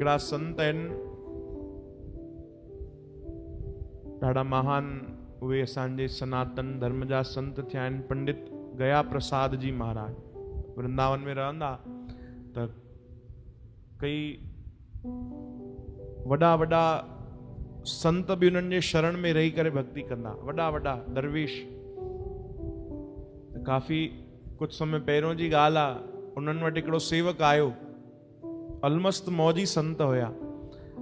हिकड़ा संत आहिनि ॾाढा महान, उहे असांजे सनातन धर्म जा संत थिया आहिनि। पंडित गया प्रसाद जी महाराज वृंदावन में रहंदा, त कई वॾा वॾा संत भी उन्हनि जे शरण में रही करे भक्ति कंदा, वॾा वॾा दरवेश। काफ़ी कुछ समय पहिरियों जी ॻाल्हि आहे, उन्हनि वटि हिकिड़ो सेवक आयो, अलमस्त मौजी संत हुया।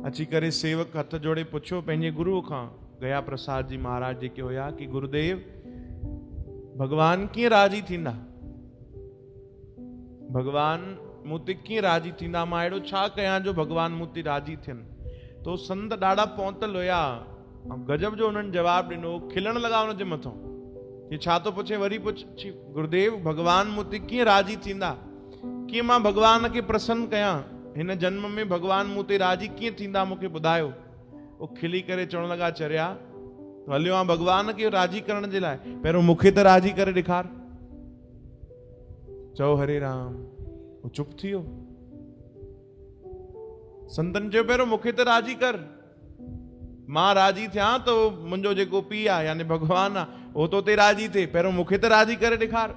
अची करे सेवक हथ जोड़े पुछियो पंहिंजे गुरु खां, गया प्रसाद जी महाराज जेके हुया, कि गुरुदेव भगवान कीअं राजी थींदा, भगवान मूं ते कीअं राजी थींदा, मां अहिड़ो छा कयां जो भगवान मूं ते राजी थियनि। तो संत ॾाढा पहुतल हुया, गजब जो उन्हनि जवाब ॾिनो, खिलण लॻा उनजे मथां। ये छा तो पुछे, वरी पुछ, गुरुदेव भगवान मूं ते कीअं राजी थींदा, कीअं मां भगवान खे प्रसन्न कयां, हिन जन्म में भगवान मूं ते राजी कीअं थींदा, मूंखे ॿुधायो। वो खिली करे चवण लॻा, चरिया तो हलियो आ भगवान खे राजी करण जे लाइ, पहिरियों मूंखे त राजी करे ॾेखार। चओ हरे राम। वो चुप थी वियो। संतन चयो पहिरियों मूंखे त राजी कर, मां राजी थियां तो मुंहिंजो जेको पीउ आहे यानी भगवान आहे उहो तो ते राजी थिए, पहिरियों मूंखे त राजी करे ॾेखार।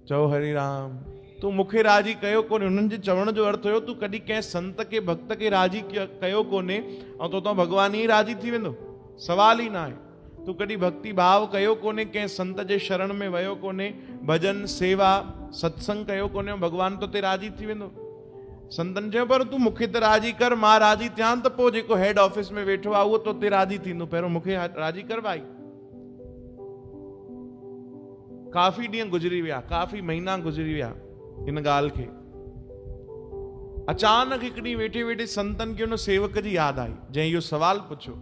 चओ हरे राम। तूं मूंखे राजी कयो कोन्हे, उन्हनि जे चवण जो अर्थ हुयो तूं कॾहिं कंहिं संत खे भक्त खे राजी कयो कोन्हे ऐं तो भगवान ई राजी थी वेंदो, सवाल ई न आहे। तूं कॾहिं भक्ति भाव कयो कोन्हे, कंहिं संत जे शरण में वियो कोन्हे, भजन सेवा सत्संग कयो कोन्हे, भगवान तो ते राजी थी वेंदो। संतन चयो पर तूं मूंखे त राजी कर, मां राजी थियां त पोइ जेको हेड ऑफिस में वेठो आहे उहो तो ते राजी थींदो, पहिरियों मूंखे राजी कर भाई। काफ़ी ॾींहं गुज़री विया, काफ़ी महीना गुज़री विया इन ॻाल्हि खे। अचानक हिकु ॾींहुं वेठे वेठे संतन खे उन सेवक जी यादि आई जंहिं इहो सवाल पुछियो।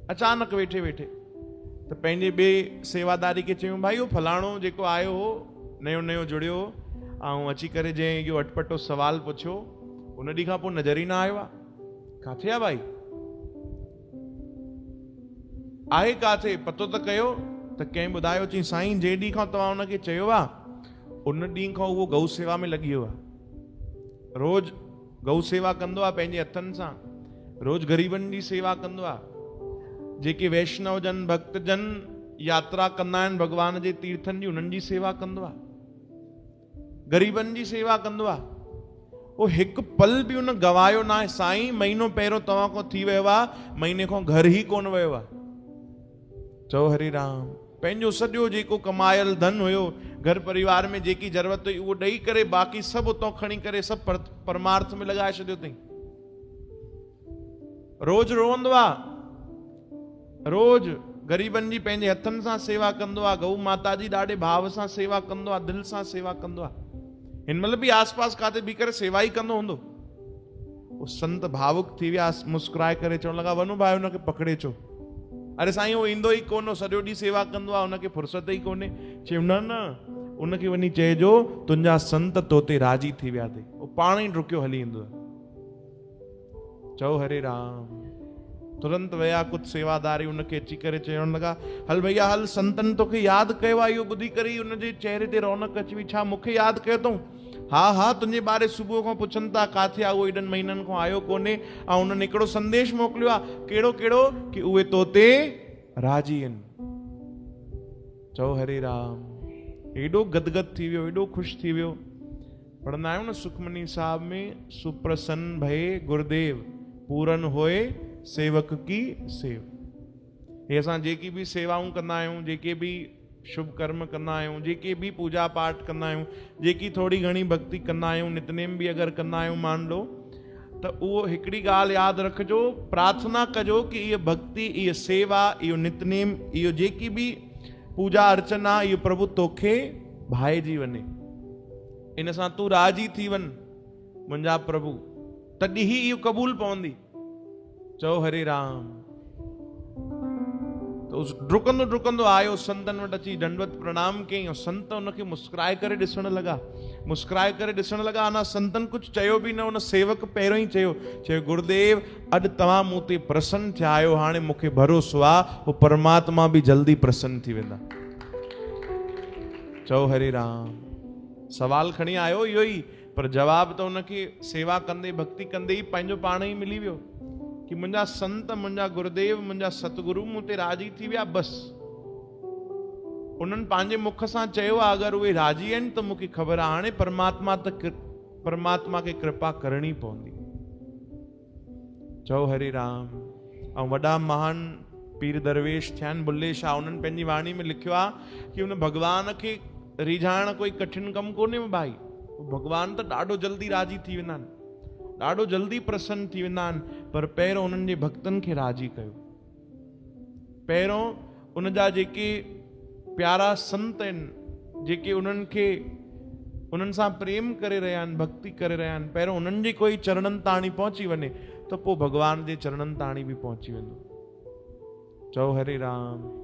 अचानक वेठे वेठे त पंहिंजे ॿिए सेवादारी खे चयूं, भाई उहो फलाणो जेको आयो हो नयो नयो जुड़ियो ऐं अची करे जंहिं इहो अटपटो सवाल पुछियो, उन ॾींहं खां पोइ नज़र ई न आयो आहे, किथे आहे भाई, आहे किथे, पतो त कयो। त कंहिं ॿुधायो, चई साईं जे ॾींहं खां तव्हां हुनखे चयो आहे उन ॾींहं खां उहो गऊ सेवा में लॻी वियो आहे, रोज़ गऊ सेवा कंदो आहे पंहिंजे हथनि सां, रोज़ ग़रीबनि जी सेवा कंदो आहे। जेके वैष्णव जन भक्त जन यात्रा कंदा आहिनि भगवान जे तीर्थनि जी, उन्हनि जी सेवा कंदो आहे, ग़रीबनि जी सेवा कंदो आहे। वो हिकु पल बि उन गवायो न आहे, साईं महीनो पहिरियों तव्हां खां थी वियो आहे, महीने खां घर ई कोन वियो आहे। चओ हरे राम। पंहिंजो सॼो जेको कमायल धन हुयो, घर परिवार में जेकी ज़रूरत हुई उहो ॾेई करे बाक़ी सभु उतां खणी करे सभु परमार्थ में लॻाए छॾियो अथई। रोज़ रोअंदो आहे, रोज़ ग़रीबनि जी पंहिंजे हथनि सां सेवा कंदो आहे, गऊ माता जी ॾाढे भाव सां सेवा कंदो आहे, दिलि सां सेवा कंदो आहे। हिन महिल बि आसपास काथे बीह करे सेवा ई कंदो हूंदो। उहो संत भावुक थी विया, मुस्कुराए करे चवण लॻा, वञो भाई हुनखे पकड़े अचो। अरे साईं उहो ईंदो ई कोन, सॼो ॾींहुं सेवा कंदो आहे, हुनखे फुर्सत ई कोन्हे। चयो न न, उनखे वञी चइजो तुंहिंजा संत तो ते राजी थी विया अथई, उहो पाण ई डुकियो हली ईंदो। चओ हरे राम। तुरंत विया कुझु सेवादारी उनखे अची करे चवण लॻा, हल भैया हल, संतन तोखे यादि कयो आहे। इहो ॿुधी करे उनजे चेहरे ते रौनक अची वई, छा मूंखे यादि कयो अथऊं? हा हा, तुंहिंजे बारे सुबुह खां पुछनि था किथे आहे, उहो एॾनि महीननि खां आयो कोन्हे, ऐं उन्हनि हिकिड़ो संदेश मोकिलियो आहे। कहिड़ो कहिड़ो? कि उहे तो ते राजी आहिनि। चओ हरे राम। एॾो गदगद थी वियो, एॾो ख़ुशि थी वियो। पढ़ंदा आहियूं न सुखमनी साहब में, सुप्रसन्न भये गुरुदेव पूरन होए सेवक की सेव। हे असां जेकी बि सेवाऊं कंदा आहियूं, जेके बि शुभ कर्म कंदा आहियूं, जेके बि पूजा पाठ कंदा आहियूं, जेकी थोड़ी घणी भक्ति कंदा आहियूं, नितनेम बि अगरि कंदा आहियूं मान लो, त उहो हिकिड़ी ॻाल्हि यादि रखिजो, प्रार्थना कजो कि इहा भक्ति, इहा सेवा, इहो नितनेम, इहो जेकी बि पूजा अर्चना, इहो प्रभु तोखे भाइजी वञे, इन सां तूं राजी थी वञ मुंहिंजा प्रभु, तॾहिं ई इहो क़बूल पवंदी। चओ हरे राम। तो डुकंदो डुकंदो आयो, संतन वटि अची दंडवत प्रणाम कयईं, और संत उनखे मुस्कुराए करे ॾिसण लॻा, मुस्कुराए करे ॾिसण लॻा। अञा संतन कुझु चयो बि न, उन सेवक पहिरियों ई चयो गुरुदेव अॼु तव्हां मूं ते प्रसन्न थिया आहियो, हाणे मूंखे भरोसो आहे उहो परमात्मा बि जल्दी प्रसन्न थी वेंदा। चओ हरे राम। सवाल खणी आयो इहो ई पर जवाब तो उनखे सेवा कंदे भक्ति कंदे ही पंहिंजो पाण ई मिली वियो कि मुंहिंजा संत, मुंहिंजा गुरुदेव, मुंहिंजा सतगुरु मूं ते राजी थी विया। बस उन्हनि पंहिंजे मुख सां चयो आहे अगरि उहे राजी आहिनि त मूंखे ख़बर आहे हाणे परमात्मा खे कृपा करणी पवंदी। चओ हरे राम। ऐं वॾा महान पीर दरवेश थिया आहिनि, बुल्ले शाह, उन्हनि पंहिंजी वाणी में लिखियो आहे कि उन भॻवान खे रिझाइण कोई कठिन कमु कोन्हे भाई। भॻवान त ॾाढो जल्दी राजी थी वेंदा आहिनि, ॾाढो जल्दी प्रसन्न थी वेंदा आहिनि, पर पहिरों उन्हनि जे भक्तनि खे राजी कयो। पहिरों उन जा जेके प्यारा संत आहिनि, जेके उन्हनि सां प्रेम करे रहिया आहिनि, भक्ति करे रहिया आहिनि, पहिरों उन्हनि जे कोई चरणनि ताणी पहुची वञे त पोइ भॻवान जे चरणनि ताणी बि पहुची वेंदो। चओ हरे राम।